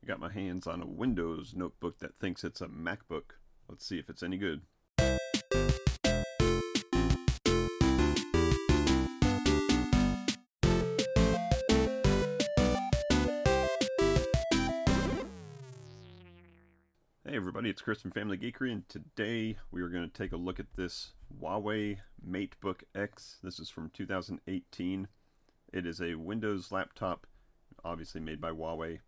Got my hands on a Windows notebook that thinks it's a MacBook. Let's see if it's any good. Hey everybody, it's Chris from FamilyGeekery, and today we are going to take a look at this Hwawei Matebook X. This is from 2018. It is a Windows laptop, obviously made by Hwawei,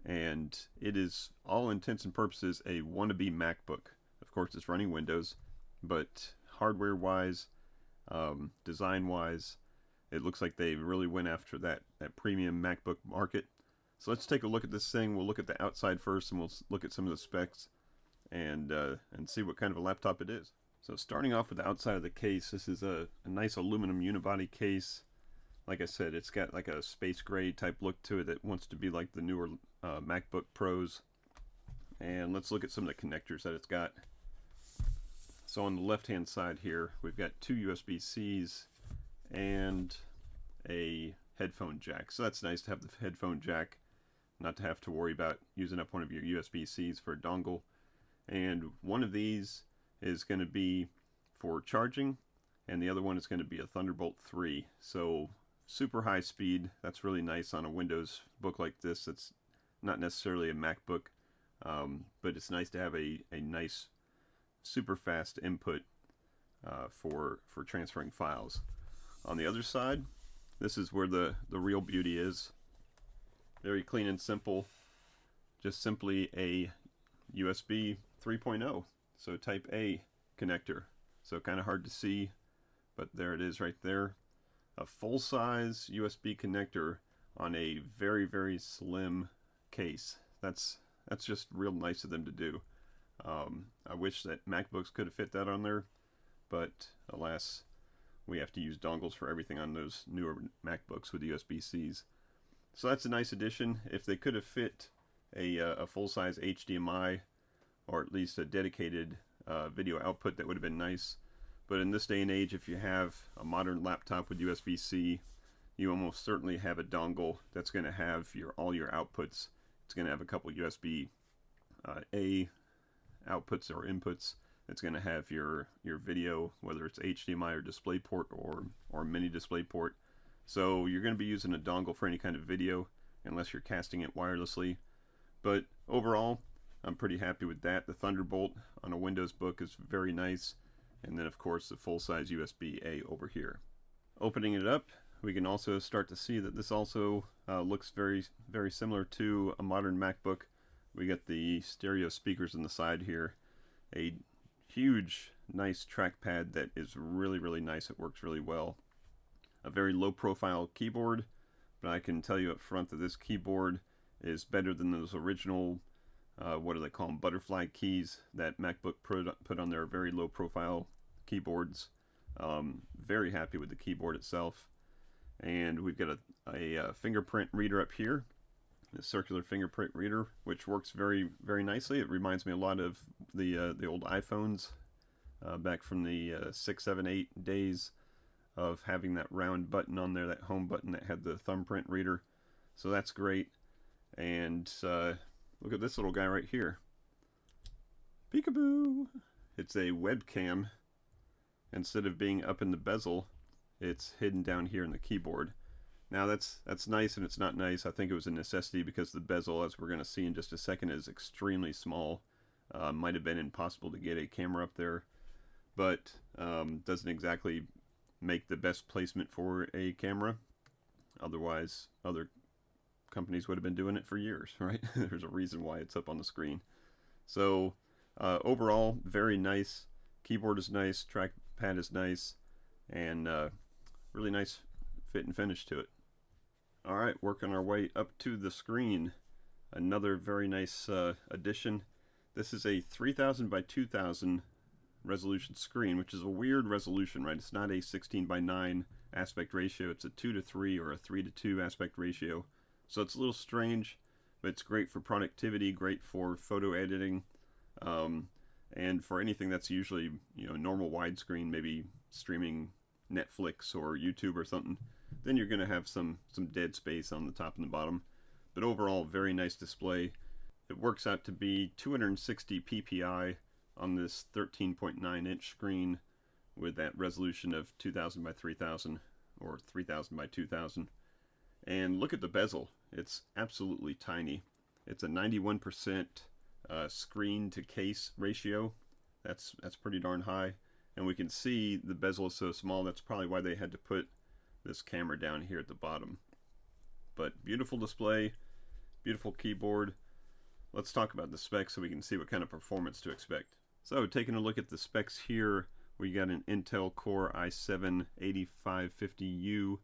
and it is, all intents and purposes, a wannabe MacBook. Of course, it's running Windows, but hardware-wise, design-wise, it looks like they really went after that premium MacBook market. So let's take a look at this thing. We'll look at the outside first, and we'll look at some of the specs and see what kind of a laptop it is. So starting off with the outside of the case, this is a nice aluminum unibody case. Like I said, it's got like a space gray type look to it that wants to be like the newer MacBook Pros. And let's look at some of the connectors that it's got. So on the left-hand side here, we've got two USB-Cs and a headphone jack. So that's nice to have the headphone jack, not to have to worry about using up one of your USB-Cs for a dongle. And one of these is going to be for charging, and the other one is going to be a Thunderbolt 3. So super high speed. That's really nice on a Windows book like this. It's not necessarily a MacBook, but it's nice to have a nice super fast input for transferring files. On the other side, this is where the real beauty is. Very clean and simple. Just simply a USB 3.0, so type A connector. So kind of hard to see, but there it is right there. A full-size USB connector on a very, very slim case. That's just real nice of them to do. I wish that MacBooks could have fit that on there, but alas, we have to use dongles for everything on those newer MacBooks with USB-Cs. So that's a nice addition. If they could have fit a full-size HDMI, or at least a dedicated video output, that would have been nice. But in this day and age, if you have a modern laptop with USB-C, you almost certainly have a dongle that's going to have all your outputs. It's going to have a couple USB A outputs or inputs. It's going to have your video, whether it's HDMI or DisplayPort or mini DisplayPort. So you're going to be using a dongle for any kind of video, unless you're casting it wirelessly. But overall, I'm pretty happy with that. The Thunderbolt on a Windows book is very nice. And then of course the full-size USB-A over here. Opening it up, we can also start to see that this also looks very, very similar to a modern MacBook. We got the stereo speakers on the side here. A huge, nice trackpad that is really, really nice. It works really well. A very low-profile keyboard, but I can tell you up front that this keyboard is better than those original, what do they call them, butterfly keys that MacBook Pro put on their very low-profile keyboards. Very happy with the keyboard itself. And we've got a fingerprint reader up here, a circular fingerprint reader, which works very, very nicely. It reminds me a lot of the old iPhones back from the 6, 7, 8 days of having that round button on there, that home button that had the thumbprint reader. So that's great. And look at this little guy right here. Peekaboo! It's a webcam. Instead of being up in the bezel, it's hidden down here in the keyboard. Now that's nice and it's not nice. I think it was a necessity because the bezel, as we're going to see in just a second, is extremely small. Might have been impossible to get a camera up there, but doesn't exactly make the best placement for a camera. Otherwise, other companies would have been doing it for years, right? There's a reason why it's up on the screen. So overall, very nice. Keyboard is nice, trackpad is nice, and really nice fit and finish to it. Alright, working our way up to the screen. Another very nice addition. This is a 3000 by 2000 resolution screen, which is a weird resolution, right? It's not a 16 by 9 aspect ratio. It's a 2:3 or a 3:2 aspect ratio. So it's a little strange, but it's great for productivity, great for photo editing, and for anything that's usually, normal widescreen, maybe streaming Netflix or YouTube or something. Then you're going to have some dead space on the top and the bottom. But overall, very nice display. it works out to be 260 ppi on this 13.9 inch screen with that resolution of 2000 by 3000 or 3000 by 2000. And look at the bezel. It's absolutely tiny. It's a 91% screen to case ratio. That's pretty darn high. And we can see the bezel is so small, that's probably why they had to put this camera down here at the bottom. But beautiful display, beautiful keyboard. Let's talk about the specs so we can see what kind of performance to expect. So taking a look at the specs here, we got an Intel Core i7-8550U.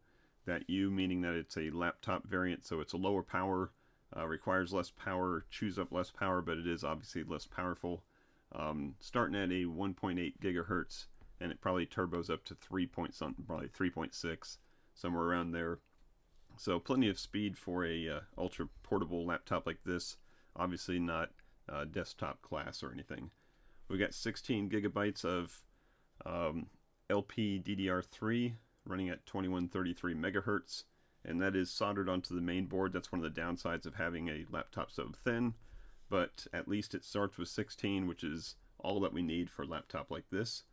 That U meaning that it's a laptop variant, so it's a lower power, requires less power, chews up less power, but it is obviously less powerful. Starting at a 1.8 gigahertz, and it probably turbos up to 3 point something, probably 3.6, somewhere around there. So plenty of speed for a ultra portable laptop like this. Obviously not desktop class or anything. We got 16 gigabytes of LPDDR3 running at 2133 megahertz, and that is soldered onto the main board. That's one of the downsides of having a laptop so thin, but at least it starts with 16, which is all that we need for a laptop like this.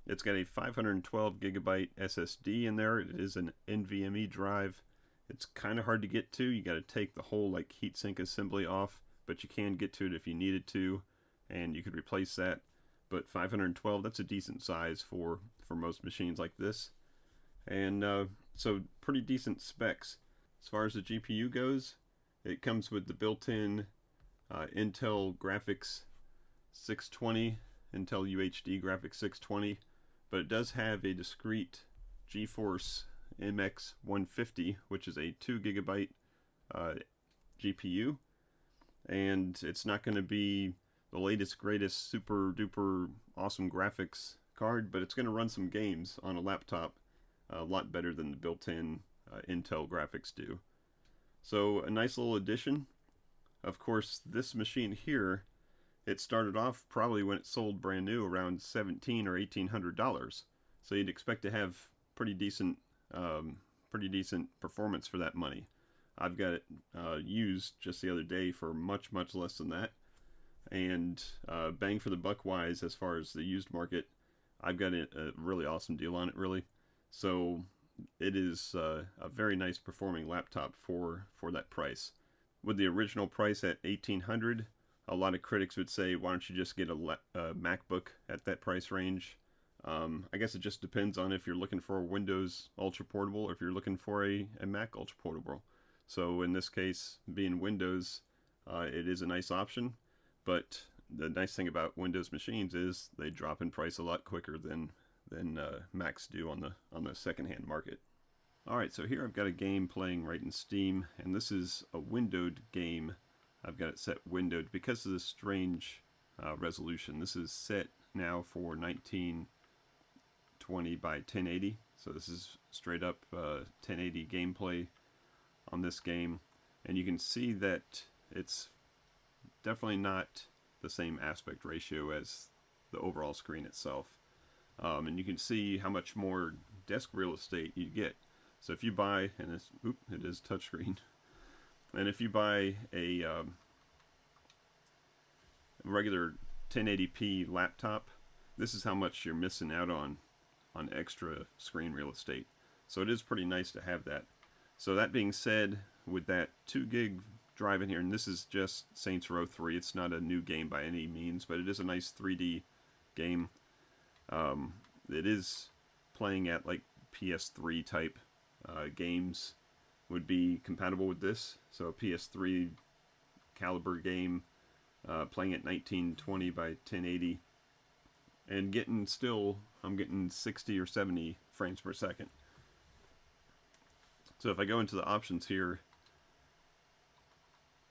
It's got a 512 gigabyte SSD in there. It is an NVMe drive. It's kind of hard to get to. You got to take the whole like heatsink assembly off, but you can get to it if you needed to, and you could replace that. But 512, that's a decent size for most machines like this. And so pretty decent specs. As far as the GPU goes, it comes with the built-in Intel Graphics 620, Intel UHD Graphics 620, but it does have a discrete GeForce MX 150, which is a 2 gigabyte GPU, and it's not going to be the latest greatest super duper awesome graphics card, but it's going to run some games on a laptop a lot better than the built-in Intel graphics do. So a nice little addition. Of course, this machine here, it started off probably when it sold brand new around $1,700 or $1,800. So you'd expect to have pretty decent performance for that money. I've got it used just the other day for much less than that, and bang for the buck wise as far as the used market, I've got a really awesome deal on it, really. So it is a very nice performing laptop for that price. With the original price at $1,800, a lot of critics would say, why don't you just get a MacBook at that price range? I guess it just depends on if you're looking for a Windows Ultra Portable or if you're looking for a Mac Ultra Portable. So in this case, being Windows, it is a nice option, but the nice thing about Windows machines is they drop in price a lot quicker than Macs do on the secondhand market. Alright, so here I've got a game playing right in Steam, and this is a windowed game. I've got it set windowed because of the strange resolution. This is set now for 1920 by 1080, so this is straight up 1080 gameplay on this game, and you can see that it's definitely not the same aspect ratio as the overall screen itself. And you can see how much more desk real estate you get. So if you buy, and it is touchscreen, and if you buy a regular 1080p laptop, this is how much you're missing out on extra screen real estate. So it is pretty nice to have that. So that being said, with that 2 gig drive in here, and this is just Saints Row 3, it's not a new game by any means, but it is a nice 3D game. It is playing at like PS3 type games would be compatible with this. So a PS3 caliber game playing at 1920 by 1080 and I'm getting 60 or 70 frames per second. So if I go into the options here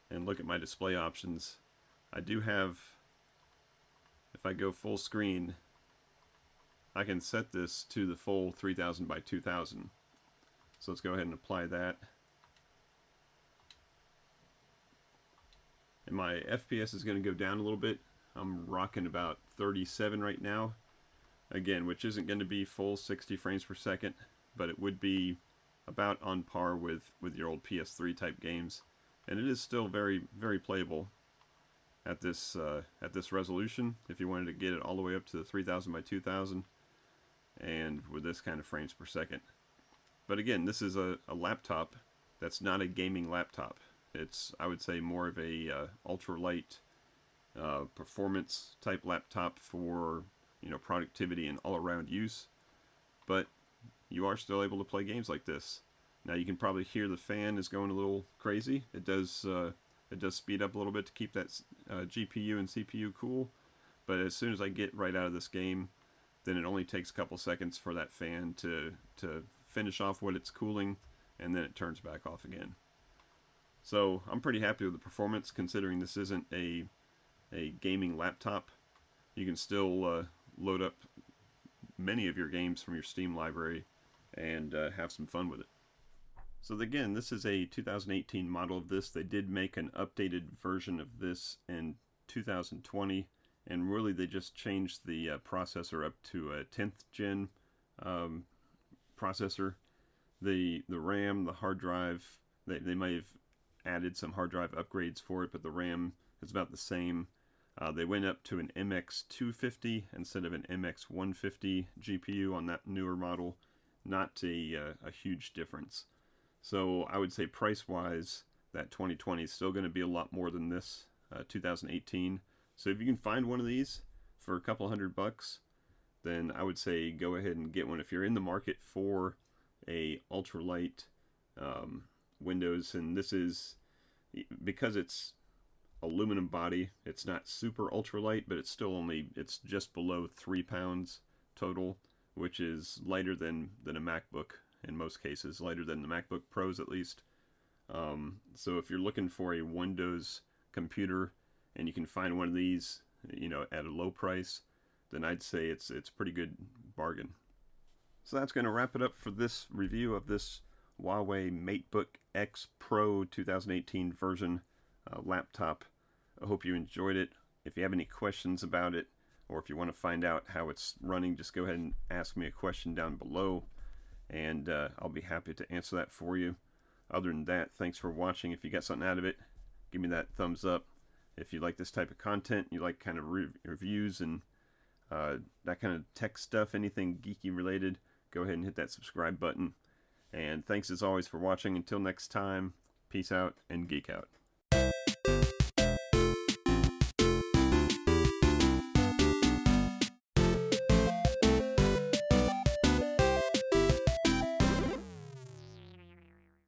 and look at my display options, I do have, if I go full screen, I can set this to the full 3000 by 2000. So let's go ahead and apply that. And my FPS is going to go down a little bit. I'm rocking about 37 right now. Again, which isn't going to be full 60 frames per second, but it would be about on par with your old PS3 type games. And it is still very, very playable. at this resolution if you wanted to get it all the way up to the 3000 by 2000, and with this kind of frames per second. But again, this is a laptop that's not a gaming laptop. It's, I would say, more of a ultralight performance type laptop for, you know, productivity and all-around use. But you are still able to play games like this. Now you can probably hear the fan is going a little crazy. It does speed up a little bit to keep that GPU and CPU cool. But as soon as I get right out of this game, then it only takes a couple seconds for that fan to finish off what it's cooling, and then it turns back off again. So I'm pretty happy with the performance, considering this isn't a gaming laptop. You can still load up many of your games from your Steam library and have some fun with it. So again, this is a 2018 model of this. They did make an updated version of this in 2020, and really they just changed the processor up to a 10th gen processor. The RAM, the hard drive, they may have added some hard drive upgrades for it, but the RAM is about the same. They went up to an MX250 instead of an MX150 GPU on that newer model. Not a huge difference. So I would say price-wise, that 2020 is still going to be a lot more than this 2018. So if you can find one of these for a couple $100, then I would say go ahead and get one. If you're in the market for a ultralight Windows, and this is, because it's aluminum body, it's not super ultralight, but it's still it's just below 3 pounds total, which is lighter than a MacBook in most cases, lighter than the MacBook Pros at least. So if you're looking for a Windows computer and you can find one of these, you know, at a low price, then I'd say it's pretty good bargain. So that's going to wrap it up for this review of this Hwawei Matebook X Pro 2018 version laptop. I hope you enjoyed it. If you have any questions about it, or if you want to find out how it's running, just go ahead and ask me a question down below, and I'll be happy to answer that for you. Other than that, thanks for watching. If you got something out of it, give me that thumbs up. If you like this type of content, you like kind of reviews and that kind of tech stuff, anything geeky related, go ahead and hit that subscribe button. And thanks as always for watching. Until next time, peace out and geek out.